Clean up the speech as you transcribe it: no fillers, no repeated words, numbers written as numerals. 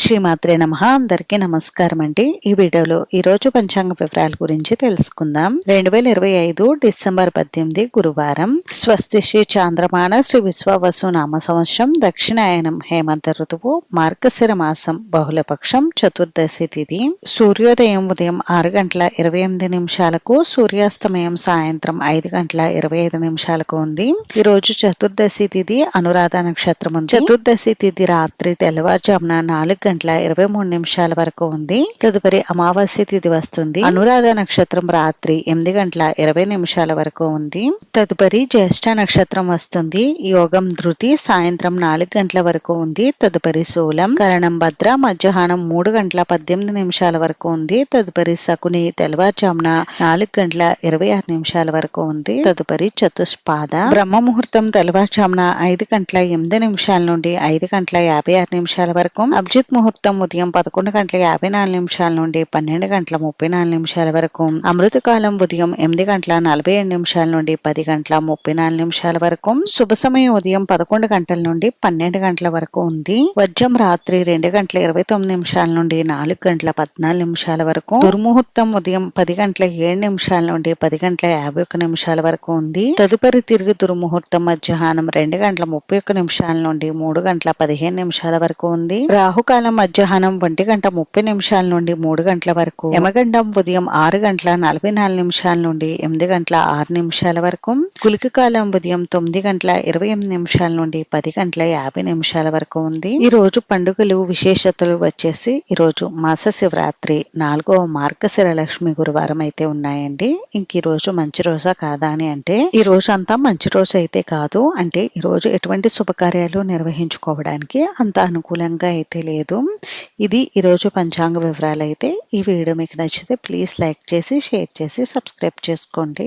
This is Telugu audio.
శ్రీమాత్రే నమః. అందరికీ నమస్కారం అండి. ఈ వీడియోలో ఈ రోజు పంచాంగ వివరాల గురించి తెలుసుకుందాం. 2025 డిసెంబర్ 18 గురువారం. స్వస్తి శ్రీ చాంద్రమాన శ్రీ విశ్వావసు నామ సంవత్సరం, దక్షిణాయనం హేమంత ఋతువు, మార్గశిర మాసం, బహుళపక్షం, చతుర్దశి తిథి. సూర్యోదయం ఉదయం 6 గంటల 28 నిమిషాలకు, సూర్యాస్తమయం సాయంత్రం 5 గంటల 25 నిమిషాలకు ఉంది. ఈ రోజు చతుర్దశి తిథి అనురాధ నక్షత్రం ఉంది. చతుర్దశి తిథి రాత్రి తెల్లవారుజామున 4 గంటల 23 నిమిషాల వరకు ఉంది. తదుపరి అమావాస్య తిథి వస్తుంది. అనురాధ నక్షత్రం రాత్రి 8 గంటల 20 నిమిషాల వరకు ఉంది. తదుపరి జ్యేష్ఠ నక్షత్రం వస్తుంది. యోగం ధృతి సాయంత్రం 4 గంటల వరకు ఉంది. తదుపరి శూలం, కరణం భద్ర మధ్యాహ్నం 3 గంటల 18 నిమిషాల వరకు ఉంది. తదుపరి శకుని తెల్లవారుజామున 4 గంటల 26 నిమిషాల వరకు ఉంది. తదుపరి చతుష్పాద, బ్రహ్మ ముహూర్తం తెల్లవారుజామున 5 గంటల 8 నిమిషాల నుండి 5 గంటల 56 నిమిషాల వరకు. అభిజిత్ ముహూర్తం ఉదయం 11 గంటల 54 నిమిషాల నుండి 12 గంటల 34 నిమిషాల వరకు. అమృతకాలం ఉదయం 8 గంటల 47 నిమిషాల నుండి 10 గంటల 34 నిమిషాల వరకు. శుభ సమయం ఉదయం 11 గంటల నుండి 12 గంటల వరకు ఉంది. వజ్రం రాత్రి 2 గంటల 29 నిమిషాల నుండి 4 గంటల 14 నిమిషాల వరకు. దుర్ముహూర్తం ఉదయం 10 గంటల 7 నిమిషాల నుండి 10 గంటల 51 నిమిషాల వరకు ఉంది. తదుపరి తిరిగి దుర్ముహూర్తం మధ్యాహ్నం 2 గంటల 31 నిమిషాల నుండి 3 గంటల 15 నిమిషాల వరకు ఉంది. రాహుకాలం మధ్యాహ్నం 1 గంట 30 నిమిషాల నుండి 3 గంటల వరకు. యమగండం ఉదయం 6 గంటల 44 నిమిషాల నుండి 8 గంటల 6 నిమిషాల వరకు. గుళిక కాలం ఉదయం 9 గంటల 28 నిమిషాల నుండి 10 గంటల 50 నిమిషాల వరకు ఉంది. ఈ రోజు పండుగలు విశేషతలు వచ్చేసి ఈ రోజు మాస శివరాత్రి, 4వ మార్గశిర లక్ష్మి గురువారం అయితే ఉన్నాయండి. ఇంక ఈ రోజు మంచి రోజా కాదా అని అంటే, ఈ రోజు అంతా మంచి రోజు అయితే కాదు. అంటే ఈ రోజు ఎటువంటి శుభకార్యాలు నిర్వహించుకోవడానికి అంత అనుకూలంగా అయితే లేదు. ఇది ఈరోజు పంచాంగ వివరాలు అయితే. ఈ వీడియో మీకు నచ్చితే ప్లీజ్ లైక్ చేసి, షేర్ చేసి, సబ్స్క్రైబ్ చేసుకోండి.